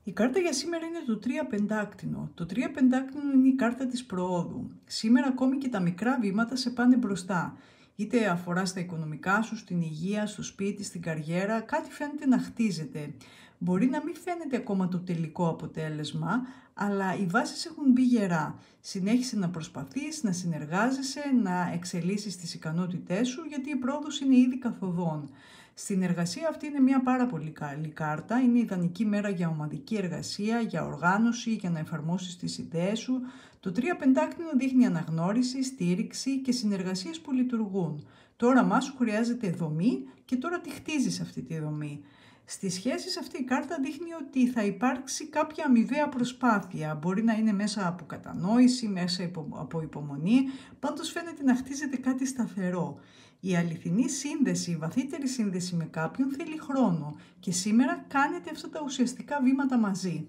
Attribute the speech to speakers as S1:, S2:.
S1: Η κάρτα για σήμερα είναι το 3 πεντάκτηνο. Το 3 πεντάκτηνο είναι η κάρτα της προόδου. Σήμερα ακόμη και τα μικρά βήματα σε πάνε μπροστά. Είτε αφορά στα οικονομικά σου, στην υγεία, στο σπίτι, στην καριέρα, κάτι φαίνεται να χτίζεται. Μπορεί να μην φαίνεται ακόμα το τελικό αποτέλεσμα, αλλά οι βάσεις έχουν μπει γερά. Συνέχισε να προσπαθείς, να συνεργάζεσαι, να εξελίσσεις τις ικανότητές σου, γιατί η πρόοδος είναι ήδη καθοδόν. Στην εργασία αυτή είναι μια πάρα πολύ καλή κάρτα. Είναι ιδανική μέρα για ομαδική εργασία, για οργάνωση, για να εφαρμόσεις τις ιδέες σου. Το 3 πεντάκτηνο δείχνει αναγνώριση, στήριξη και συνεργασίες που λειτουργούν. Το όραμά σου χρειάζεται δομή και τώρα τη χτίζεις αυτή τη δομή. Στις σχέσεις αυτή η κάρτα δείχνει ότι θα υπάρξει κάποια αμοιβαία προσπάθεια. Μπορεί να είναι μέσα από κατανόηση, μέσα από υπομονή, πάντως φαίνεται να χτίζεται κάτι σταθερό. Η αληθινή σύνδεση, η βαθύτερη σύνδεση με κάποιον θέλει χρόνο και σήμερα κάνετε αυτά τα ουσιαστικά βήματα μαζί.